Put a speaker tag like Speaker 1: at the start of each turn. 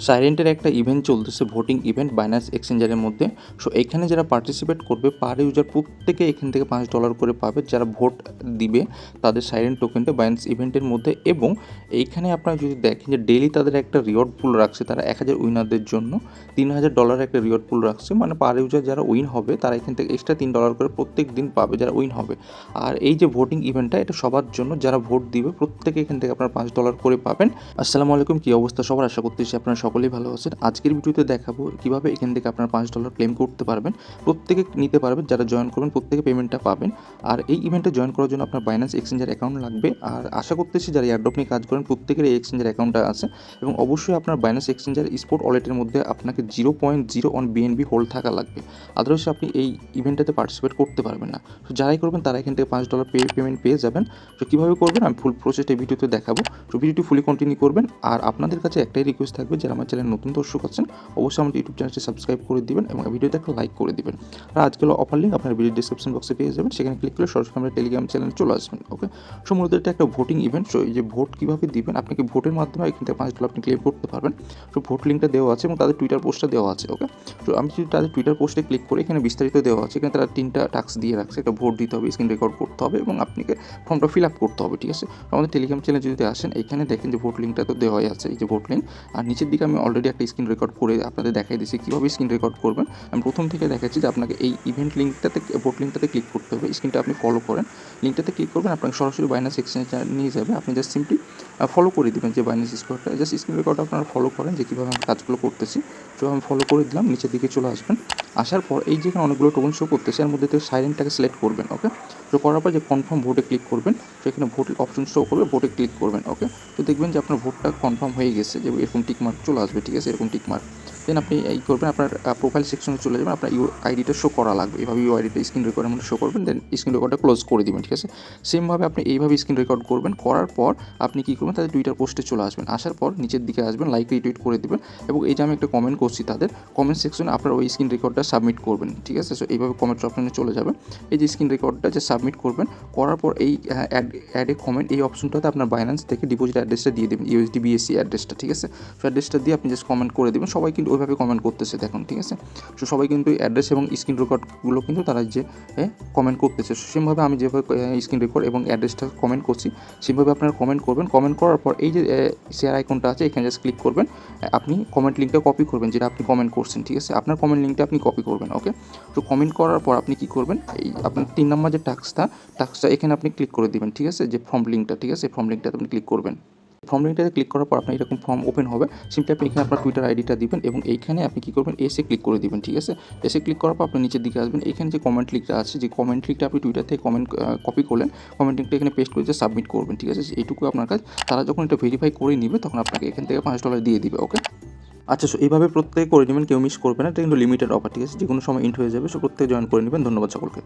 Speaker 1: সাইলেন্টের একটা ইভেন্ট চলতেছে, voting event Binance এক্সচেঞ্জারের মধ্যে। সো এখানে যারা পার্টিসিপেট করবে পার ইউজার প্রত্যেকে এখান থেকে $5 করে পাবে যারা ভোট দিবে তাদের সাইলেন্ট টোকেনটা বাইন্যান্স ইভেন্টের মধ্যে। এবং এইখানে আপনারা যদি দেখেন যে ডেইলি তাদের একটা রিওয়ার্ড পুল রাখছে, তারা 1000 উইনারদের জন্য $3000 একটা রিওয়ার্ড পুল রাখছে, মানে পার ইউজার যারা উইন হবে তারা এখান থেকে এক্সট্রা $3 করে প্রত্যেক দিন পাবে যারা উইন হবে। আর এই যে ভোটিং ইভেন্টটা এটা সবার জন্য, যারা ভোট দিবে প্রত্যেকে এখান থেকে আপনারা $5 করে পাবেন। আসসালামু আলাইকুম, কী অবস্থা সবার? আশা করতেছি আপনারা সকলেই ভালো আছেন। আজকের ভিডিওতে দেখাবো কীভাবে এখান থেকে আপনারা $5 ক্লেম করতে পারবেন, প্রত্যেকে নিতে পারবেন, যারা জয়েন করবেন প্রত্যেকে পেমেন্টটা পাবেন। আর এই ইভেন্টে জয়েন করার জন্য আপনার বাইন্যান্স এক্সচেঞ্জের অ্যাকাউন্ট লাগবে। আর আশা করতেছি যারা এয়ারড্রপ নিয়ে কাজ করেন প্রত্যেকের এই এক্সচেঞ্জের অ্যাকাউন্টটা আছে, এবং অবশ্যই আপনার বাইন্যান্স এক্সচেঞ্জের স্পট ওয়ালেটের মধ্যে আপনাকে 0.01 বিএনবি হোল্ড থাকা লাগবে, আদারওয়াইজ আপনি এই ইভেন্টটাতে পার্টিসিপেট করতে পারবেন না। তো যারাই করবেন তারা এখান থেকে $5 পেমেন্ট পেয়ে যাবেন। তো কীভাবে করবেন আমি ফুল প্রসেসটা এই ভিডিওতে দেখাবো। তো ভিডিওটি ফুলি কন্টিনিউ করবেন। আর আপনাদের কাছে একটাই রিকোয়েস্ট থাকবে, যারা আমার চ্যানেল নতুন দর্শক আছেন অবশ্যই আমার ইউটিউব চ্যানেলটি সাবস্ক্রাইব করে দিবেন এবং ভিডিওতে একটা লাইক করে দিবেন। আর আজকের অফার লিঙ্ক আপনার ভিডিও ডিসক্রিপশন বক্সে পেয়ে যাবেন, সেখানে ক্লিক করে সরাসরি আমরা টেলিগ্রাম চ্যানেলে চলে আসবেন। ওকে, সো মূলত এটা একটা ভোটিং ইভেন্ট। সো এই যে ভোট কীভাবে দিবেন, আপনাকে ভোটের মাধ্যমে এখান থেকে $5 আপনি ক্লেম করতে পারবেন। সো ভোট লিঙ্কটা দেওয়া আছে এবং তাদের টুইটার পোস্টটা দেওয়া আছে। ওকে, তো আমি যদি তাদের টুইটার পোস্টে ক্লিক করে এখানে বিস্তারিত দেওয়া আছে, এখানে তারা 3টা টাস্ক দিয়ে রাখছে। একটা ভোট দিতে হবে, স্ক্রিন রেকর্ড করতে হবে এবং আপনাকে ফর্মটা ফিল আপ করতে হবে। ঠিক আছে, আমাদের টেলিগ্রাম চ্যানেলে যদি আসেন এখানে দেখেন যে ভোট লিঙ্কটা তো দেওয়াই আছে, এই যে ভোট লিঙ্ক। আর নিচের দিকে আমি অলরেডি একটা স্ক্রিন রেকর্ড করে আপনাদের দেখাই দিচ্ছি কীভাবে স্ক্রিন রেকর্ড করবেন। আমি প্রথম থেকে দেখাচ্ছি যে আপনাকে এই ইভেন্ট লিঙ্কটাতে, ভোট লিঙ্কটাতে ক্লিক করতে হবে। স্ক্রিনটা আপনি ফলো করেন, লিঙ্কটাতে ক্লিক করবেন, আপনাকে সরাসরি বাইন্যান্স এক্সচেঞ্জে নিয়ে যাবে। আপনি জাস্ট সিম্পলি ফলো করে দেবেন যে বাইন্যান্স স্কোয়ারটা, জাস্ট স্ক্রিন রেকর্ড আপনারা ফলো করেন যে কীভাবে আমি কাজগুলো করতেছি। তো আমি ফলো করে দিলাম, নিচের দিকে চলে আসবেন। আসার পর এই যেখানে অনেকগুলো টোকেন শো করতেছে এর মধ্যে থেকে সাইলেন্টটাকে সিলেক্ট করবেন। ওকে, তো করার পর যে কনফার্ম ভোটে ক্লিক করবেন, সেখানে ভোটের অপশন শো করবে, ভোটে ক্লিক করবেন। ওকে, তো দেখবেন যে আপনার ভোটটা কনফার্ম হয়ে গেছে, যে এরকম টিকমার্ক চলে আসবে। ঠিক আছে, এরকম টিকমার্ক দেন আপনি এই করবেন, আপনার প্রোফাইল সেকশনে চলে যাবেন, আপনার আইডিটা শো করা লাগবে। এভাবে আইডিটা স্ক্রিন রেকর্ডের মধ্যে শো করবেন, দেন স্ক্রিন রেকর্ডটা ক্লোজ করে দিবেন। ঠিক আছে, সেমভাবে আপনি এইভাবে স্ক্রিন রেকর্ড করবেন। করার পর আপনি কী করবেন, তাদের টুইটার পোস্টে চলে আসবেন। আসার পর নিচের দিকে আসবেন, লাইক রিটুইট করে দেবেন এবং এই যে আমি একটা কমেন্ট করছি তাদের কমেন্ট সেকশনে আপনার ওই স্ক্রিন রেকর্ডটা সাবমিট করবেন। ঠিক আছে, সো এইভাবে কমেন্ট অপশনে চলে যাবেন, এই যে স্ক্রিন রেকর্ডটা যে সাবমিট করবেন। করার পর এই অ্যাড এ কমেন্ট এই অপশনটাতে আপনার বাইন্যান্স থেকে ডিপোজিট অ্যাড্রেসটা দিয়ে দেবেন, USD BSC অ্যাড্রেসটা। ঠিক আছে, সো অ্যাড্রেসটা দিয়ে আপনি জাস্ট কমেন্ট করে দেবেন। সবাই কিন্তু ওইভাবে কমেন্ট করতেছে দেখুন। ঠিক আছে, সো সবাই কিন্তু অ্যাড্রেস এবং স্ক্রিন রেকর্ডগুলো কিন্তু তারা যে কমেন্ট করতেছে, সেমভাবে আমি যেভাবে স্ক্রিন রেকর্ড এবং অ্যাড্রেসটা কমেন্ট করছি সেভাবে আপনারা কমেন্ট করবেন। কমেন্ট করার পর এই যে শেয়ার আইকনটা আছে এখানে জাস্ট ক্লিক করবেন, আপনি কমেন্ট লিঙ্কটা কপি করবেন যেটা আপনি কমেন্ট করছেন। ঠিক আছে, আপনার কমেন্ট লিঙ্কটা আপনি কপি করবেন। ওকে, তো কমেন্ট করার পর আপনি কী করবেন, এই আপনার 3 নম্বর যে টাস্কটা এখানে আপনি ক্লিক করে দেবেন। ঠিক আছে, যে ফর্ম লিঙ্কটা, ঠিক আছে ফর্ম লিঙ্কটাতে আপনি ক্লিক করবেন। ফর্ম লিঙ্কটাতে ক্লিক করার পর আপনার এরকম ফর্ম ওপেন হবে। সিম্পলি আপনি এখানে আপনার টুইটার আইডিটা দিবেন এবং এইখানে আপনি কী করবেন, এসে ক্লিক করে দিবেন। ঠিক আছে, এসে ক্লিক করার পর আপনি নিচের দিকে আসবেন, এখানে যে কমেন্ট লিঙ্কটা আছে, যে কমেন্ট লিঙ্কটা আপনি টুইটার থেকে কপি করলেন, কমেন্ট লিঙ্কটা এখানে পেস্ট করে সাবমিট করবেন। ঠিক আছে, এইটুকু আপনার কাজ। তারা যখন এটা ভেরিফাই করে নিবে তখন আপনাকে এখান থেকে $5 দিয়ে দিবে। ওকে, আচ্ছা, সো এইভাবে প্রত্যেকে করে নেবেন, কেউ মিস করবে না। এটা কিন্তু লিমিটেড অফার। ঠিক আছে, যে কোনো সময় ইন্ট হয়ে যাবে। সো প্রত্যেকে জয়েন করে নেবেন। ধন্যবাদ সকলকে।